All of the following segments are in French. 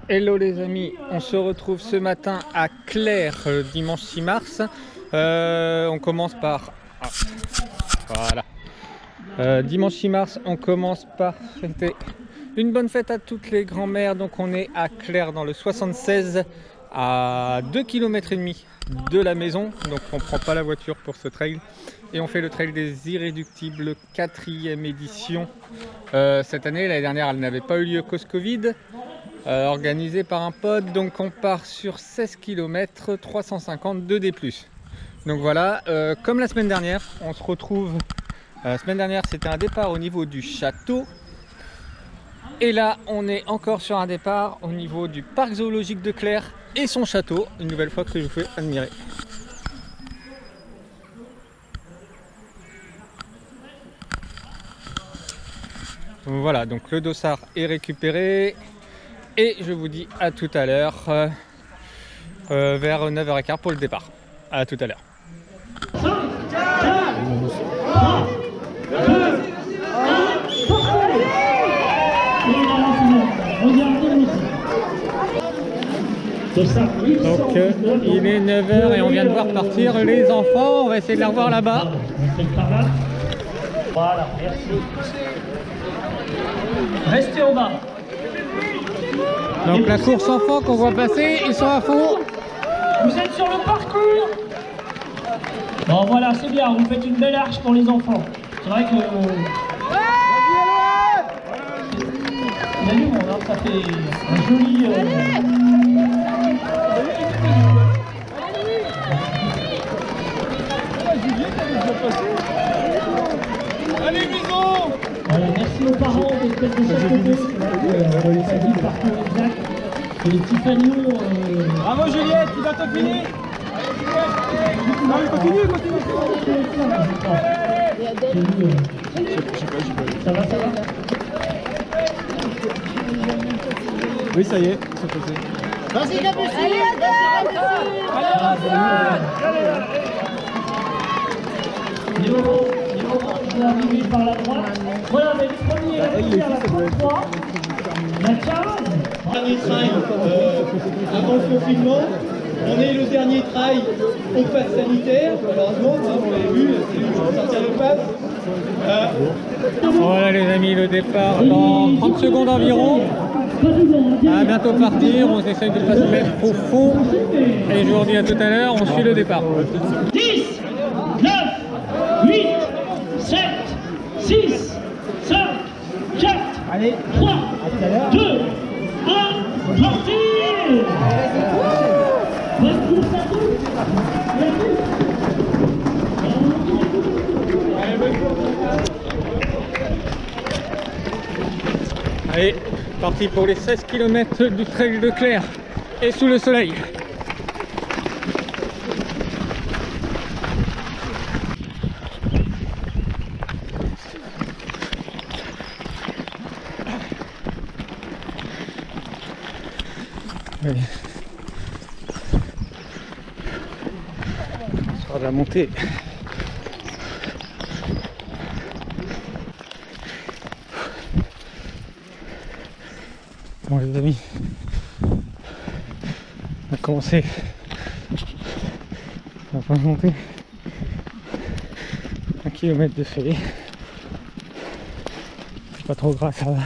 Hello les amis, on se retrouve ce matin à Clair, dimanche 6 mars. On commence par... voilà. Dimanche 6 mars, on commence par fêter une bonne fête à toutes les grands-mères. Donc on est à Clair dans le 76, à 2,5 km de la maison. Donc on prend pas la voiture pour ce trail. Et on fait le trail des Irréductibles, 4e édition. Cette année, l'année dernière, elle n'avait pas eu lieu cause Covid. Organisé par un pote, donc on part sur 16 km, 350 de D+. Donc voilà, comme la semaine dernière, on se retrouve. La semaine dernière, c'était un départ au niveau du château. Et là, on est encore sur un départ au niveau du parc zoologique de Clair et son château, une nouvelle fois que je vous fais admirer. Voilà, donc le dossard est récupéré. Et je vous dis à tout à l'heure, vers 9h15 pour le départ. À tout à l'heure. Donc il est 9h et on vient de voir partir les enfants. On va essayer de les revoir là-bas. Voilà, merci. Restez en bas. Donc la course enfant qu'on voit passer, ils sont à fond. Vous êtes sur le parcours. Bon voilà, c'est bien, vous faites une belle arche pour les enfants. C'est vrai que... Il y a du monde, hein, ça fait un joli... Allez Bison. Voilà, merci aux parents de peut-être de chaque côté. Ça dit le parcours exact. Et les petits fanions... Bravo Juliette, tu vas te finir. Allez, continue. Ça va. Oui, ça y est, c'est passé. Vas-y, Capucine. Allez, je vais arriver par la droite. Voilà, mais le premier est à la 33, la 15. Dernier trail avant le confinement. On est le dernier trail au pass sanitaire, malheureusement, hein, vous l'avez vu, c'est lui qui va sortir le pass. Voilà les amis, le départ dans 30 secondes environ. À bientôt partir, on essaye de ne pas se mettre au fond. Et je vous redis à tout à l'heure, on suit le départ. 10, 9, 8, 7, 6, 5, 4, Allez, 3, à tout à l'heure. 2, 1, parti. Bonne course à tous. Allez, parti pour les 16 km du trail de Clair et sous le soleil. Allez. Sur la montée. Bon les amis, on a commencé, on va monter 1 km de fait, c'est pas trop gras, ça va.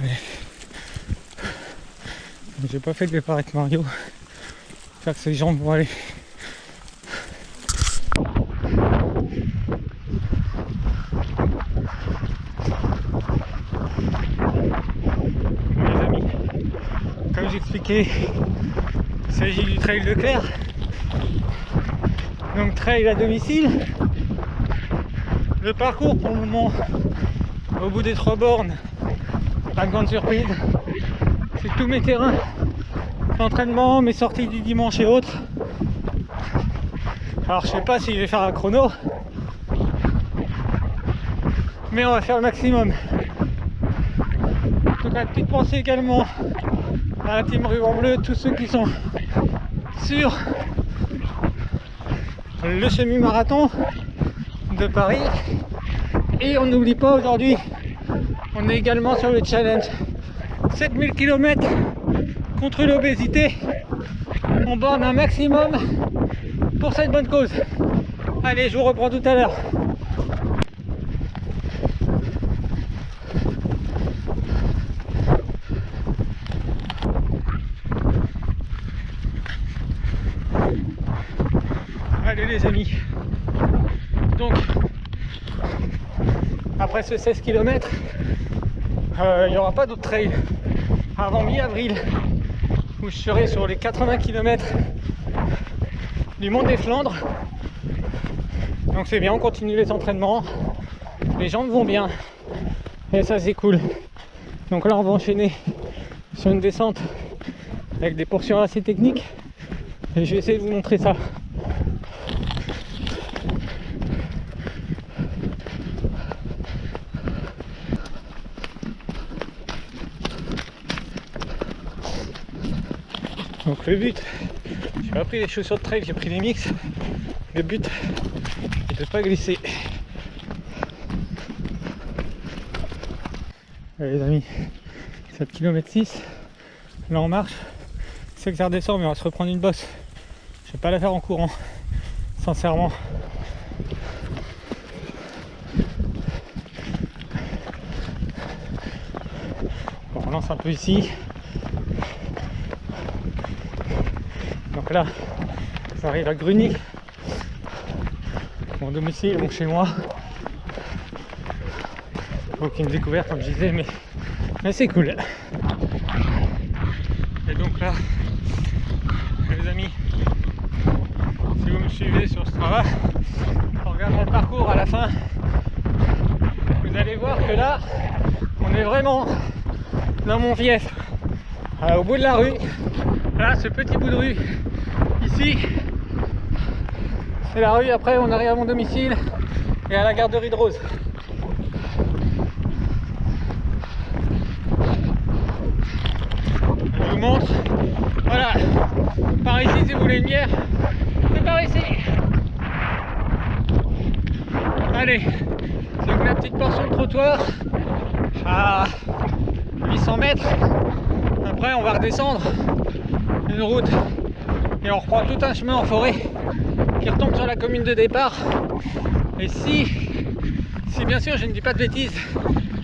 Allez. J'ai pas fait le départ avec Mario, j'espère que ses jambes vont aller. Comme j'expliquais, il s'agit du trail de Clair, donc trail à domicile. Le parcours pour le moment, au bout des 3 bornes, pas de grande surprise, c'est tous mes terrains d'entraînement, mes sorties du dimanche et autres. Alors je sais pas si je vais faire un chrono, mais on va faire le maximum. En tout cas, petite pensée également à la team Ruban Bleu, tous ceux qui sont sur le semi-marathon de Paris. Et on n'oublie pas aujourd'hui On est également sur le challenge 7000 km contre l'obésité. On borne un maximum pour cette bonne cause. Allez, je vous reprends tout à l'heure. Allez les amis. Donc, après ce 16 km, il n'y aura pas d'autre trail avant mi-avril où je serai sur les 80 km du Mont des Flandres. Donc c'est bien, on continue les entraînements, les jambes vont bien et ça c'est cool. Donc là on va enchaîner sur une descente avec des portions assez techniques et je vais essayer de vous montrer ça. Donc le but, j'ai pas pris les chaussures de trail, j'ai pris les mix. Le but est de ne pas glisser. Allez les amis, 7 km 6, là on marche. C'est que ça redescend mais on va se reprendre une bosse. Je vais pas la faire en courant, sincèrement. Bon, on lance un peu ici. Donc là, ça arrive à Gruny, mon domicile, mon chez moi. Aucune découverte comme je disais, mais c'est cool. Et donc là, les amis, si vous me suivez sur Strava, en regardant le parcours à la fin, vous allez voir que là, on est vraiment dans mon fief, au bout de la rue. Là, ce petit bout de rue, ici, c'est la rue. Après, on arrive à mon domicile et à la garderie de Rose. Je vous montre. Voilà. Par ici, si vous voulez une bière, c'est par ici. Allez, c'est une petite portion de trottoir à 800 mètres. Après, on va redescendre une route et on reprend tout un chemin en forêt qui retombe sur la commune de départ. Et si bien sûr je ne dis pas de bêtises,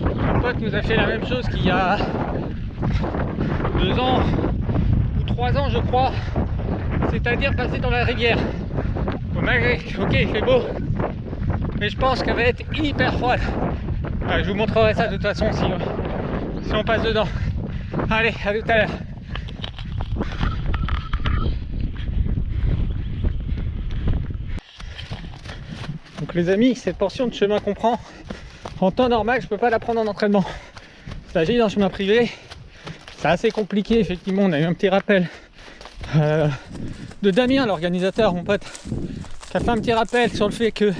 mon pote nous a fait la même chose qu'il y a 2 ans ou 3 ans je crois, c'est-à-dire passer dans la rivière. Bon, malgré, ok, il fait beau, mais je pense qu'elle va être hyper froide. Je vous montrerai ça de toute façon si on passe dedans. Allez, à tout à l'heure. Donc les amis, cette portion de chemin qu'on prend, en temps normal, je peux pas la prendre en entraînement. Il s'agit d'un chemin privé. C'est assez compliqué, effectivement. On a eu un petit rappel de Damien, l'organisateur, mon pote, qui a fait un petit rappel sur le fait que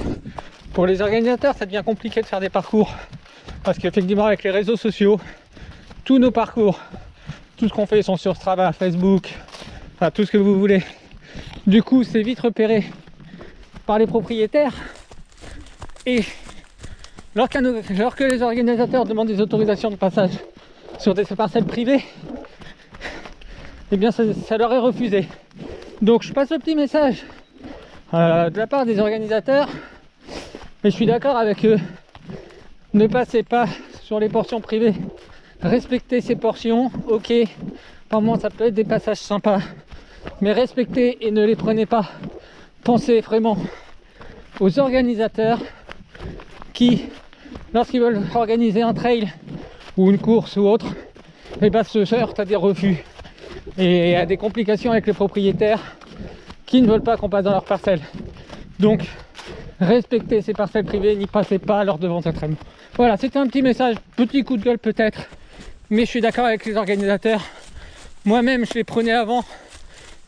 pour les organisateurs, ça devient compliqué de faire des parcours. Parce qu'effectivement, avec les réseaux sociaux, tous nos parcours, tout ce qu'on fait sont sur Strava, Facebook, enfin tout ce que vous voulez. Du coup, c'est vite repéré par les propriétaires. Et lorsque les organisateurs demandent des autorisations de passage sur des parcelles privées, eh bien ça leur est refusé. Donc je passe le petit message de la part des organisateurs, et je suis d'accord avec eux. Ne passez pas sur les portions privées, respectez ces portions, ok, par moment ça peut être des passages sympas, mais respectez et ne les prenez pas. Pensez vraiment aux organisateurs qui, lorsqu'ils veulent organiser un trail ou une course ou autre, eh ben, se heurtent à des refus et à des complications avec les propriétaires qui ne veulent pas qu'on passe dans leur parcelle. Donc respectez ces parcelles privées, n'y passez pas lors de vos entraînements. Voilà, c'était un petit message, petit coup de gueule peut-être, mais je suis d'accord avec les organisateurs. Moi-même je les prenais avant.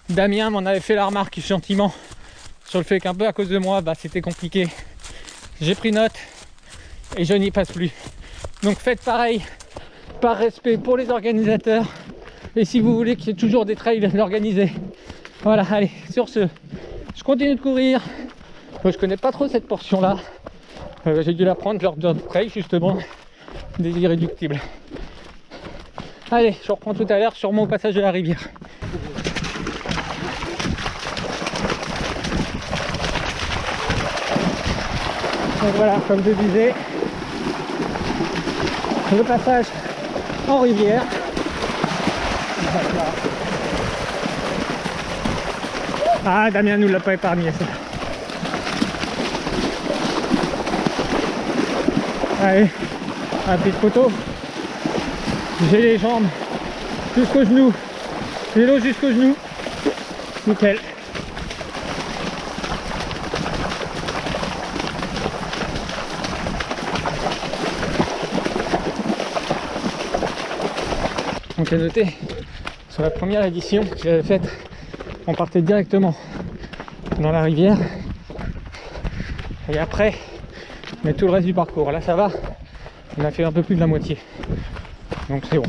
Damien m'en avait fait la remarque gentiment sur le fait qu'un peu à cause de moi, c'était compliqué. J'ai pris note et je n'y passe plus. Donc faites pareil, par respect pour les organisateurs, et si vous voulez qu'il y ait toujours des trails organisés. Voilà, allez, sur ce, je continue de courir. Moi, je connais pas trop cette portion là, j'ai dû la prendre lors d'un trail justement, des irréductibles. Allez, je reprends tout à l'heure, sûrement au passage de la rivière. Donc voilà, comme je disais, le passage en rivière. Ah, Damien nous l'a pas épargné ça. Allez, la petite photo. J'ai les jambes jusqu'au genou, j'ai l'eau jusqu'au genou, nickel. Donc à noter, sur la première édition que j'avais faite, on partait directement dans la rivière et après on met tout le reste du parcours. Là ça va, on a fait un peu plus de la moitié, donc c'est bon.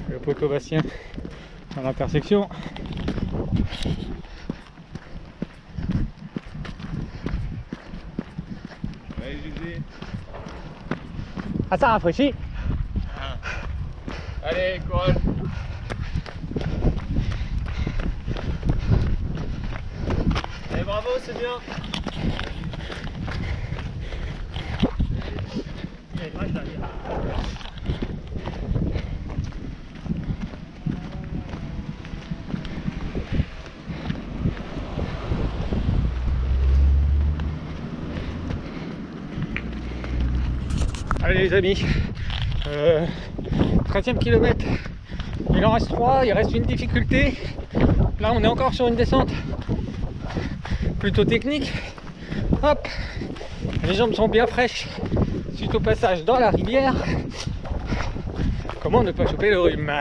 Le poteau Bastien dans l'intersection. Ah, ça rafraîchit. Allez, courage. Allez, bravo, c'est bien. Allez les amis, 13e kilomètre, il en reste 3, il reste une difficulté. Là on est encore sur une descente plutôt technique. Hop, les jambes sont bien fraîches suite au passage dans la rivière. Comment ne pas choper le rhume?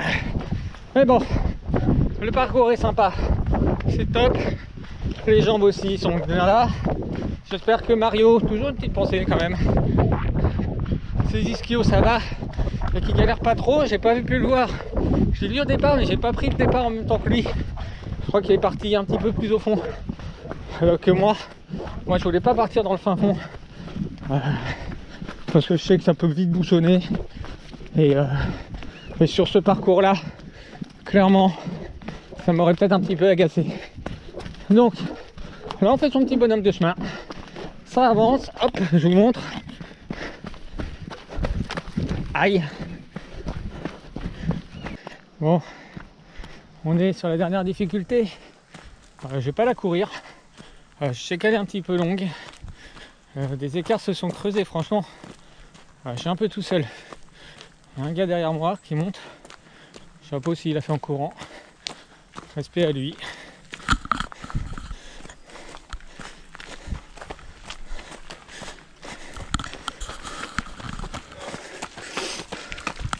Mais bon, le parcours est sympa, c'est top, les jambes aussi sont bien là. J'espère que Mario, toujours une petite pensée quand même, ses ischios ça va et qu'il galère pas trop. J'ai pas pu le voir, je l'ai vu au départ mais j'ai pas pris le départ en même temps que lui. Je crois qu'il est parti un petit peu plus au fond que moi. Moi je voulais pas partir dans le fin fond parce que je sais que ça peut vite bouchonner et sur ce parcours là clairement ça m'aurait peut-être un petit peu agacé. Donc là on fait son petit bonhomme de chemin, ça avance, hop je vous montre. Aïe. Bon, on est sur la dernière difficulté. Je vais pas la courir. Je sais qu'elle est un petit peu longue. Des écarts se sont creusés, franchement. Je suis un peu tout seul. Il y a un gars derrière moi qui monte. Je sais pas s'il a fait en courant. Respect à lui.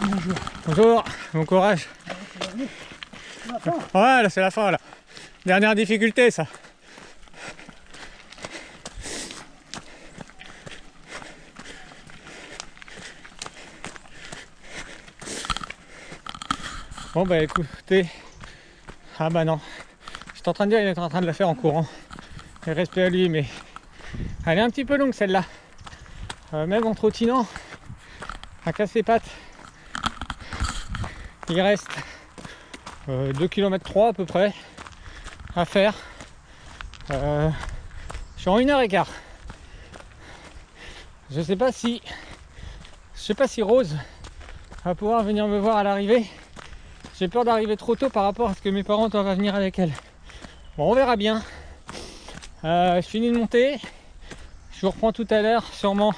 Bonjour. Bonjour, bon courage. Ouais, là c'est la fin là. Dernière difficulté ça. Bon bah écoutez. Ah bah non. J'étais en train de dire qu'il était en train de la faire en courant. Et respect à lui mais elle est un petit peu longue celle-là. Même en trottinant, à casser les pattes. Il reste 2 km 3 à peu près à faire. Je suis en 1h15. Je sais pas si Rose va pouvoir venir me voir à l'arrivée. J'ai peur d'arriver trop tôt par rapport à ce que mes parents doivent venir avec elle. Bon on verra bien. Je finis de monter. Je vous reprends tout à l'heure, sûrement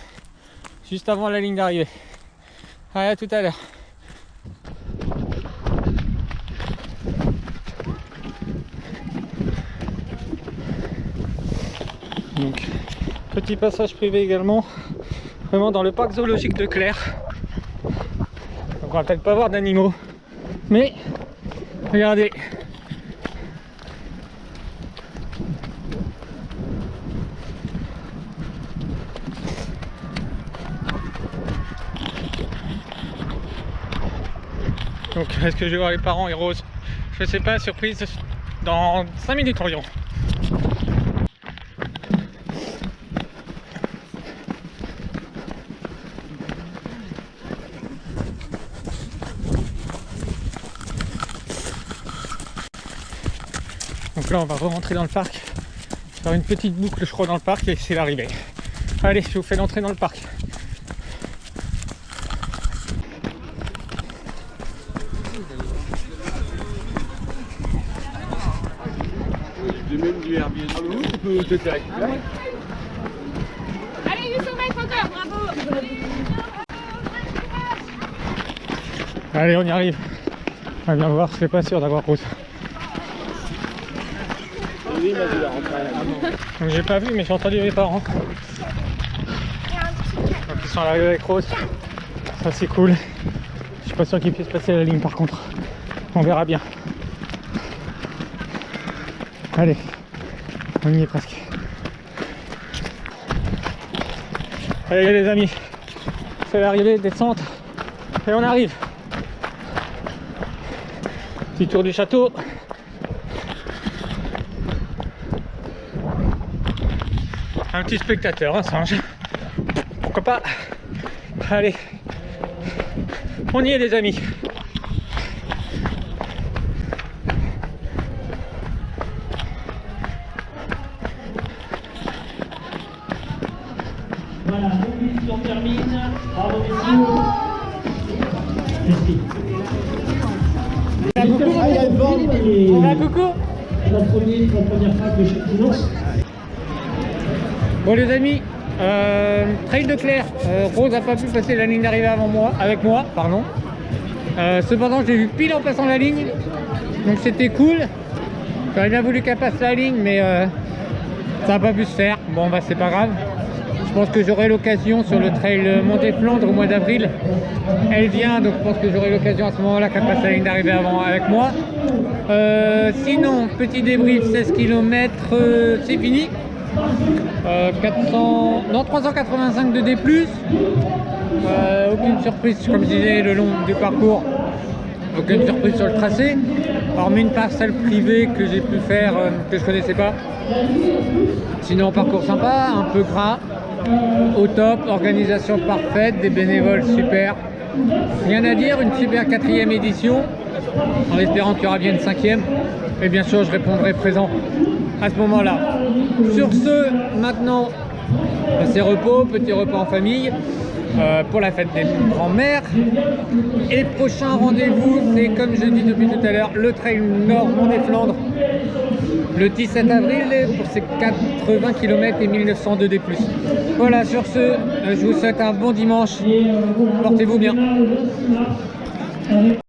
juste avant la ligne d'arrivée. Allez, à tout à l'heure. Donc, petit passage privé également, vraiment dans le parc zoologique de Clair. Donc on va peut-être pas voir d'animaux, mais regardez. Donc est-ce que je vais voir les parents et Rose? Je sais pas, surprise dans 5 minutes environ. Donc là on va rentrer dans le parc, faire une petite boucle je crois dans le parc et c'est l'arrivée. Allez, je vous fais l'entrée dans le parc. J'ai même du Airbnb. On peut te faire récupérer. Allez, 800 mètres encore, bravo. Allez, on y arrive. On va bien voir, je suis pas sûr d'avoir Rose. Oui, il m'a dit la rentrée. Donc j'ai pas vu mais j'ai entendu mes parents. Donc ils sont arrivés avec Rose. Ça c'est cool. Je suis pas sûr qu'ils puissent passer la ligne par contre. On verra bien. Allez, on y est presque. Allez les amis, c'est l'arrivée, descente et on arrive. Petit tour du château. Un petit spectateur, un singe. Pourquoi pas? Allez, on y est les amis. Voilà, on termine. Bravo, messieurs. Merci. Coucou. La première phase de chaque finance. Bon les amis, trail de Claire, Rose n'a pas pu passer la ligne d'arrivée avec moi, pardon. Cependant j'ai vu pile en passant la ligne, donc c'était cool. J'aurais bien voulu qu'elle passe la ligne mais ça n'a pas pu se faire. Bon bah c'est pas grave. Je pense que j'aurai l'occasion sur le trail Mont-des-Flandres au mois d'avril. Elle vient, donc je pense que j'aurai l'occasion à ce moment-là qu'elle passe la ligne d'arrivée avec moi. Sinon, petit débrief, 16 km, c'est fini. 385 de D+. Aucune surprise, comme je disais, le long du parcours. Aucune surprise sur le tracé. Hormis une parcelle privée que j'ai pu faire, que je connaissais pas. Sinon, parcours sympa, un peu gras. Au top, organisation parfaite, des bénévoles super. Rien à dire, une super 4e édition. En espérant qu'il y aura bien une 5e. Et bien sûr, je répondrai présent à ce moment-là. Sur ce, maintenant, c'est repos, petit repas en famille pour la fête des grands-mères. Et prochain rendez-vous, c'est comme je dis depuis tout à l'heure, le trail Nord Mont-des-Flandres. Le 17 avril pour ces 80 km et 1902 D+. Voilà, sur ce, je vous souhaite un bon dimanche. Portez-vous bien.